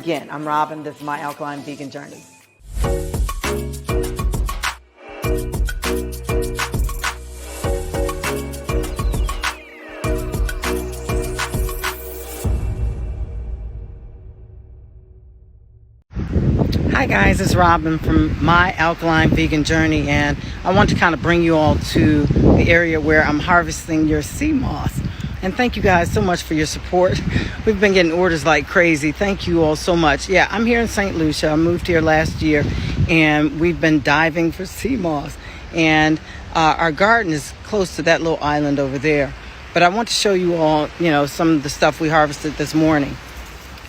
begin. I'm Robin. This is My Alkaline Vegan Journey. Hi guys, it's Robin from My Alkaline Vegan Journey, and I want to kind of bring you all to the area where I'm harvesting your sea moss. And thank you guys so much for your support. We've been getting orders like crazy. Thank you all so much. Yeah, I'm here in St. Lucia. I moved here last year, and we've been diving for sea moss. And our garden is close to that little island over there. But I want to show you all, some of the stuff we harvested this morning.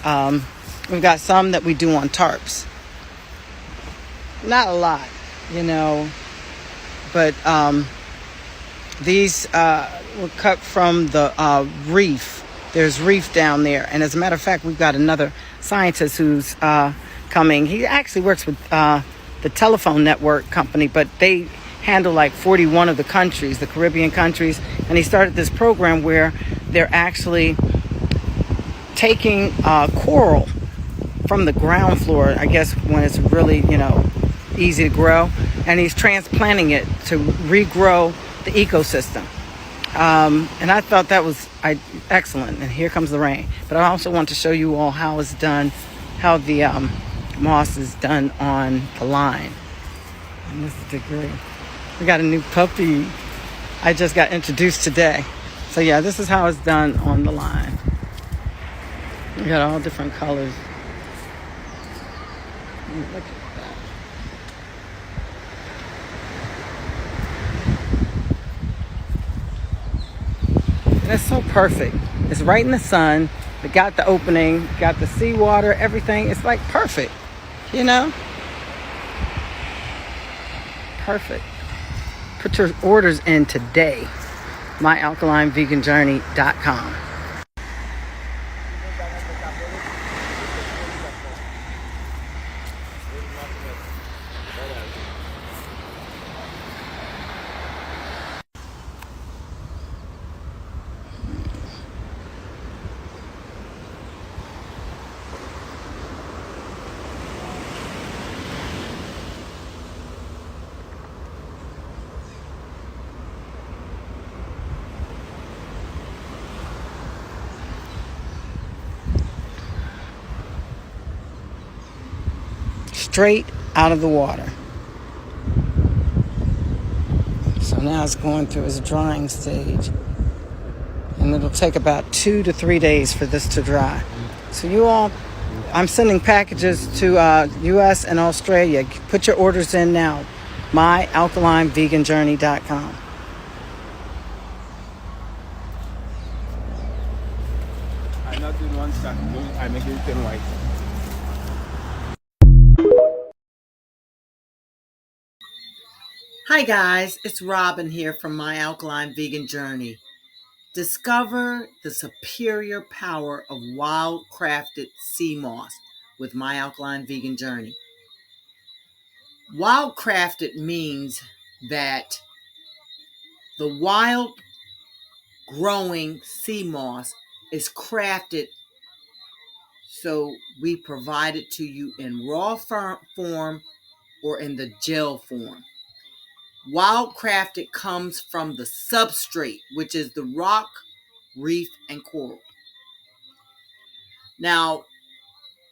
We've got some that we do on tarps. Not a lot, but these were cut from the reef. There's reef down there. And as a matter of fact, we've got another scientist who's coming. He actually works with the telephone network company, but they handle like 41 of the countries, the Caribbean countries. And he started this program where they're actually taking coral from the ground floor, I guess when it's really, easy to grow. And he's transplanting it to regrow the ecosystem. And I thought that was excellent. And here comes the rain. But I also want to show you all how it's done, how the moss is done on the line. And this is great. We got a new puppy. I just got introduced today. So yeah, this is how it's done on the line. We got all different colors. Look at that. And it's so perfect. It's right in the sun. It got the opening, got the seawater, everything. It's like perfect, Perfect. Put your orders in today. myalkalineveganjourney.com. Straight out of the water. So now it's going through its drying stage, and it'll take about 2 to 3 days for this to dry. So you all, I'm sending packages to US and Australia. Put your orders in now. myalkalineveganjourney.com. I'm not doing one stack. I'm making it 10 white. Hi guys, it's Robin here from My Alkaline Vegan Journey. Discover the superior power of Wildcrafted sea moss with My Alkaline Vegan Journey. Wildcrafted means that the wild growing sea moss is crafted, so we provide it to you in raw form or in the gel form. Wildcrafted comes from the substrate, which is the rock, reef, and coral. Now,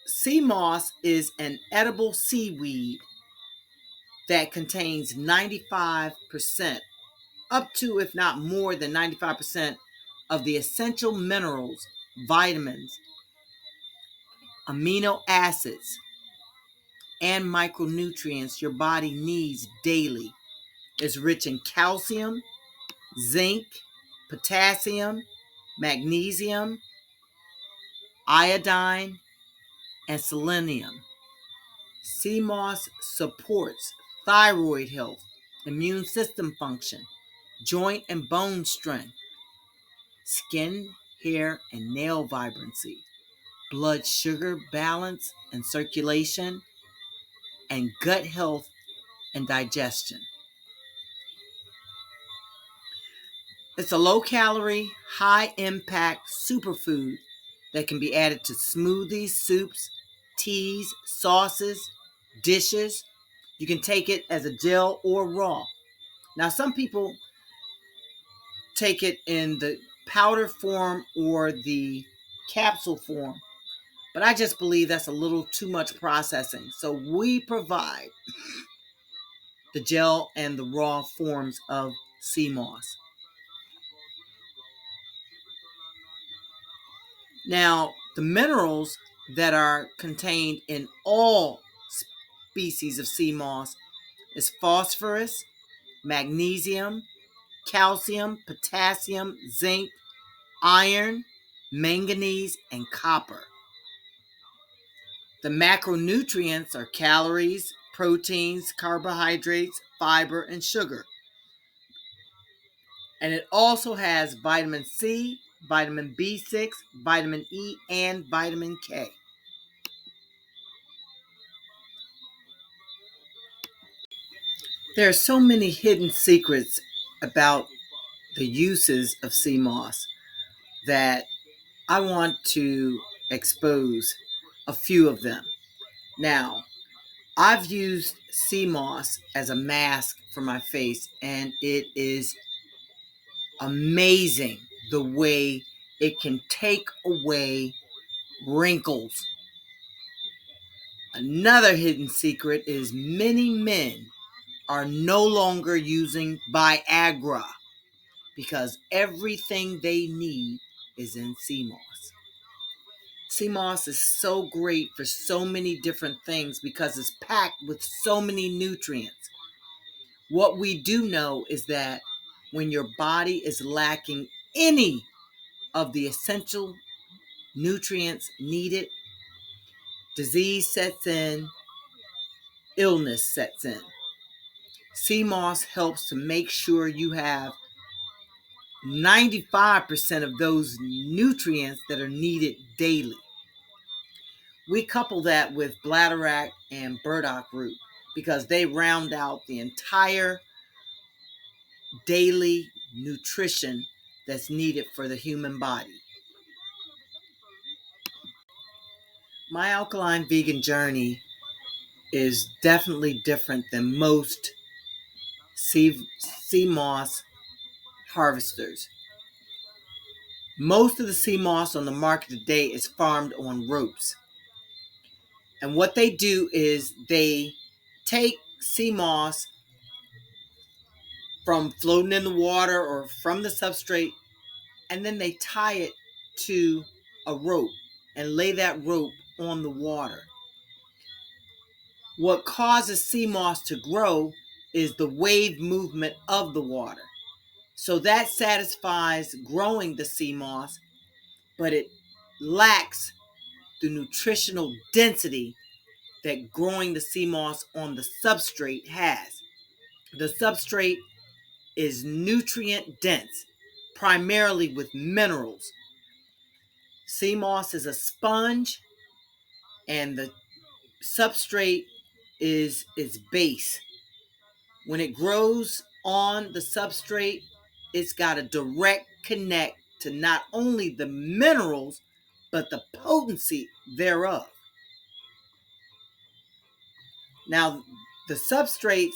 sea moss is an edible seaweed that contains 95%, up to, if not more than 95%, of the essential minerals, vitamins, amino acids, and micronutrients your body needs daily. It's rich in calcium, zinc, potassium, magnesium, iodine, and selenium. Sea moss supports thyroid health, immune system function, joint and bone strength, skin, hair, and nail vibrancy, blood sugar balance and circulation, and gut health and digestion. It's a low-calorie, high-impact superfood that can be added to smoothies, soups, teas, sauces, dishes. You can take it as a gel or raw. Now, some people take it in the powder form or the capsule form, but I just believe that's a little too much processing. So we provide the gel and the raw forms of sea moss. Now, the minerals that are contained in all species of sea moss is phosphorus, magnesium, calcium, potassium, zinc, iron, manganese, and copper. The macronutrients are calories, proteins, carbohydrates, fiber, and sugar. And it also has vitamin C, vitamin B6, vitamin E, and vitamin K. There are so many hidden secrets about the uses of sea moss that I want to expose a few of them. Now, I've used sea moss as a mask for my face, and it is amazing the way it can take away wrinkles. Another hidden secret is many men are no longer using Viagra because everything they need is in sea moss. Sea moss is so great for so many different things because it's packed with so many nutrients. What we do know is that when your body is lacking any of the essential nutrients needed, disease sets in, illness sets in. Sea moss helps to make sure you have 95% of those nutrients that are needed daily. We couple that with bladderwrack and burdock root because they round out the entire daily nutrition that's needed for the human body. My Alkaline Vegan Journey is definitely different than most sea moss harvesters. Most of the sea moss on the market today is farmed on ropes. And what they do is they take sea moss from floating in the water or from the substrate, and then they tie it to a rope and lay that rope on the water. What causes sea moss to grow is the wave movement of the water. So that satisfies growing the sea moss, but it lacks the nutritional density that growing the sea moss on the substrate has. The substrate is nutrient dense, primarily with minerals. Sea moss is a sponge, and the substrate is its base. When it grows on the substrate, it's got a direct connect to not only the minerals, but the potency thereof. Now, the substrates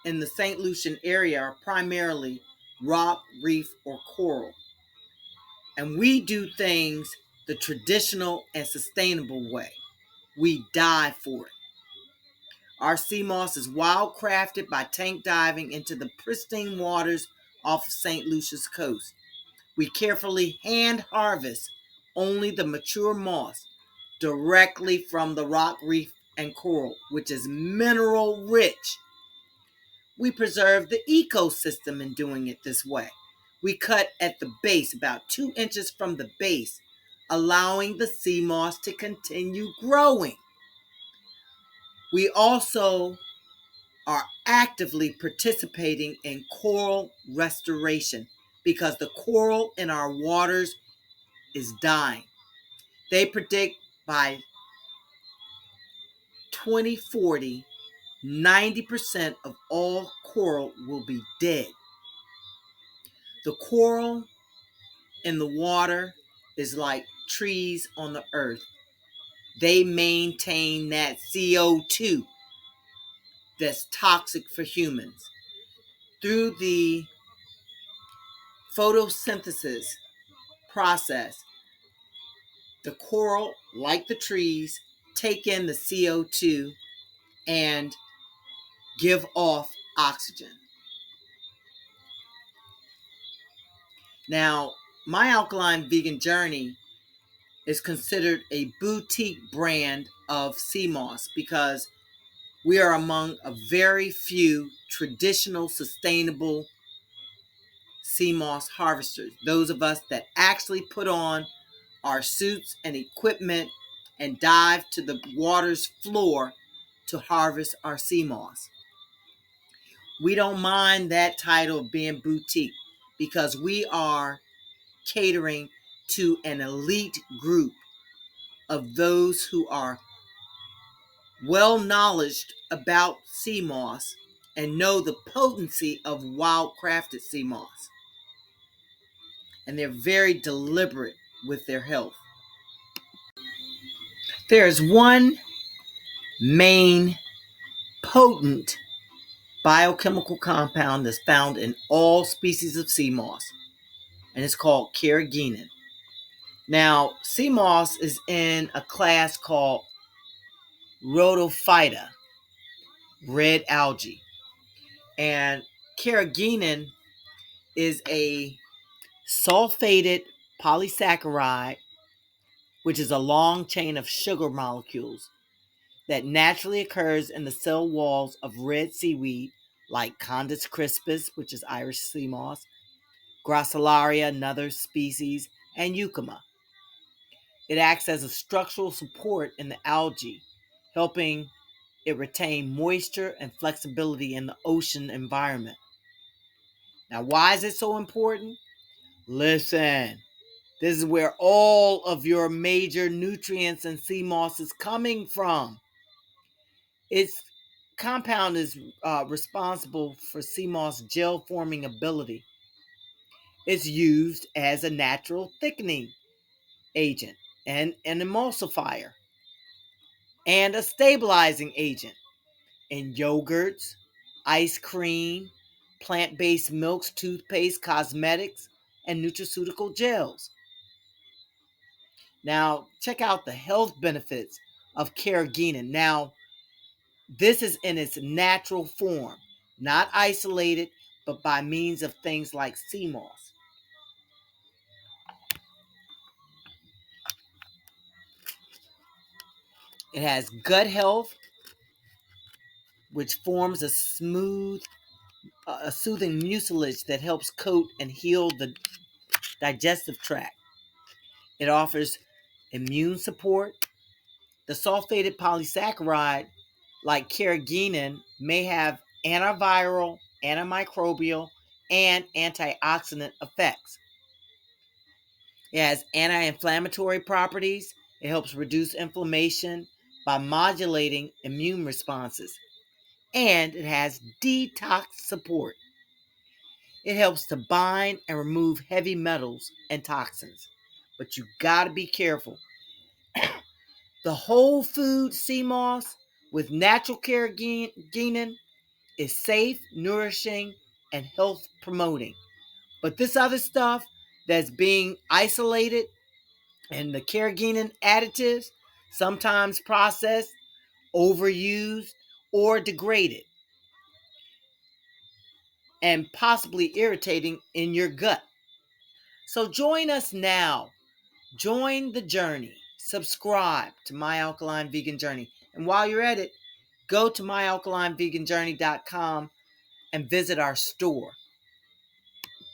in the St. Lucian area are primarily rock, reef, or coral. And we do things the traditional and sustainable way. We dive for it. Our sea moss is wildcrafted by tank diving into the pristine waters off of St. Lucia's coast. We carefully hand harvest only the mature moss directly from the rock, reef, and coral, which is mineral rich. We preserve the ecosystem in doing it this way. We cut at the base, about 2 inches from the base, allowing the sea moss to continue growing. We also are actively participating in coral restoration because the coral in our waters is dying. They predict by 2040, 90% of all coral will be dead. The coral in the water is like trees on the earth. they maintain that CO2 that's toxic for humans. Through the photosynthesis process, the coral, like the trees, take in the CO2 and give off oxygen. Now, My Alkaline Vegan Journey is considered a boutique brand of sea moss because we are among a very few traditional, sustainable sea moss harvesters. Those of us that actually put on our suits and equipment and dive to the water's floor to harvest our sea moss. We don't mind that title of being boutique because we are catering to an elite group of those who are well knowledged about sea moss and know the potency of wildcrafted sea moss. And they're very deliberate with their health. There's one main potent biochemical compound that's found in all species of sea moss, and it's called carrageenan. Now, sea moss is in a class called Rhodophyta, red algae. And carrageenan is a sulfated polysaccharide, which is a long chain of sugar molecules that naturally occurs in the cell walls of red seaweed like Condus crispus, which is Irish sea moss, Gracilaria, another species, and Euchema. It acts as a structural support in the algae, helping it retain moisture and flexibility in the ocean environment. Now, why is it so important? Listen, this is where all of your major nutrients in sea moss is coming from. Its compound is responsible for sea moss gel forming ability. It's used as a natural thickening agent and an emulsifier and a stabilizing agent in yogurts, ice cream, plant-based milks, toothpaste, cosmetics, and nutraceutical gels. Now, check out the health benefits of carrageenan. Now, this is in its natural form, not isolated, but by means of things like sea moss. It has gut health, which forms a soothing mucilage that helps coat and heal the digestive tract. It offers immune support. The sulfated polysaccharide, like carrageenan, may have antiviral, antimicrobial, and antioxidant effects. It has anti-inflammatory properties. It helps reduce inflammation by modulating immune responses. And it has detox support. It helps to bind and remove heavy metals and toxins. But you gotta be careful. The whole food sea moss with natural carrageenan is safe, nourishing, and health promoting. But this other stuff that's being isolated and the carrageenan additives, sometimes processed, overused, or degraded, and possibly irritating in your gut. So join us now. Join the journey. Subscribe to My Alkaline Vegan Journey. And while you're at it, go to myalkalineveganjourney.com and visit our store.